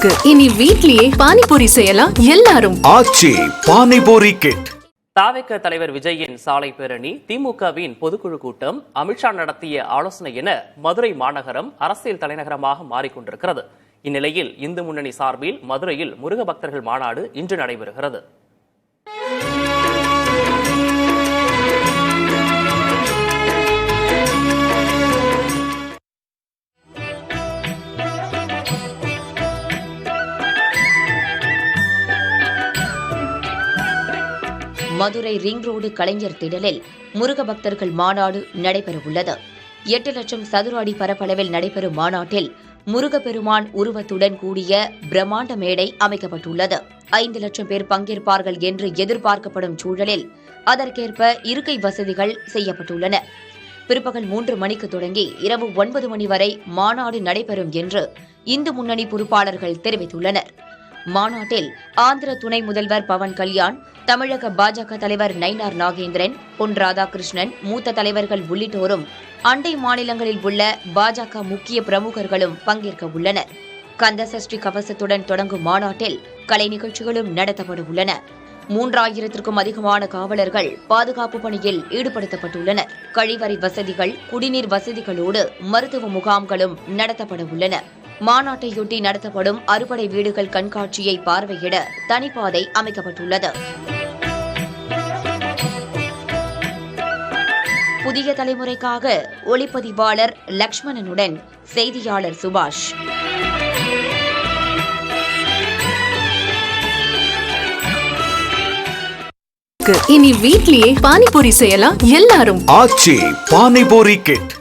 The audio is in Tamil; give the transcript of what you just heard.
இனி வீட்லயே பானிபூரி செய்யலாம் எல்லாரும். ஆச்சி பானிபூரி கிட். தாவேக தலைவர் விஜயின் சாலை பேரணி, திமுகவின் பொதுக்குழு கூட்டம், அமித்ஷா நடத்திய ஆலோசனை என மதுரை மாநகரம் அரசியல் தலைநகரமாக மாறிக்கொண்டிருக்கிறது. இந்நிலையில் இந்து முன்னணி சார்பில் மதுரையில் முருக பக்தர்கள் மாநாடு இன்று நடைபெறுகிறது. மதுரை ரிங் ரோடு கலைஞர் திடலில் முருக பக்தர்கள் மாநாடு நடைபெறவுள்ளது. 8 லட்சம் சதுர அடி பரப்பளவில் நடைபெறும் மாநாட்டில் முருகப்பெருமான் உருவத்துடன் கூடிய பிரம்மாண்ட மேடை அமைக்கப்பட்டுள்ளது. 5 லட்சம் பேர் பங்கேற்பார்கள் என்று எதிர்பார்க்கப்படும் சூழலில் அதற்கேற்ப இருக்கை வசதிகள் செய்யப்பட்டுள்ளன. பிற்பகல் 3 மணிக்கு தொடங்கி இரவு 9 மணி வரை மாநாடு நடைபெறும் என்று இந்து முன்னணி பொறுப்பாளர்கள் தெரிவித்துள்ளனர். மாநாட்டில் ஆந்திர துணை முதல்வர் பவன் கல்யாண், தமிழக பாஜக தலைவர் நயினார் நாகேந்திரன், பொன் ராதாகிருஷ்ணன், மூத்த தலைவர்கள் உள்ளிட்டோரும் அண்டை மாநிலங்களில் உள்ள பாஜக முக்கிய பிரமுகர்களும் பங்கேற்க உள்ளனர். கந்தசஷ்டி கவசத்துடன் தொடங்கும் மாநாட்டில் கலை நிகழ்ச்சிகளும் நடத்தப்பட உள்ளன. 3000க்கும் அதிகமான காவலர்கள் பாதுகாப்பு பணியில் ஈடுபடுத்தப்பட்டுள்ளனர். கழிவறை வசதிகள், குடிநீர் வசதிகளோடு மருத்துவ முகாம்களும் நடத்தப்பட உள்ளன. மாநாட்டையொட்டி நடத்தப்படும் அறுபடை வீடுகள் கண்காட்சியை பார்வையிட தனிப்பாதை அமைக்கப்பட்டுள்ளது. புதிய தலைமுறைக்காக ஒளிப்பதிவாளர் லக்ஷ்மணனுடன் செய்தியாளர் சுபாஷ். இனி வீட்லயே பானிபூரி செய்யலாம் எல்லாரும். ஆச்சி பானிபூரி கிட்.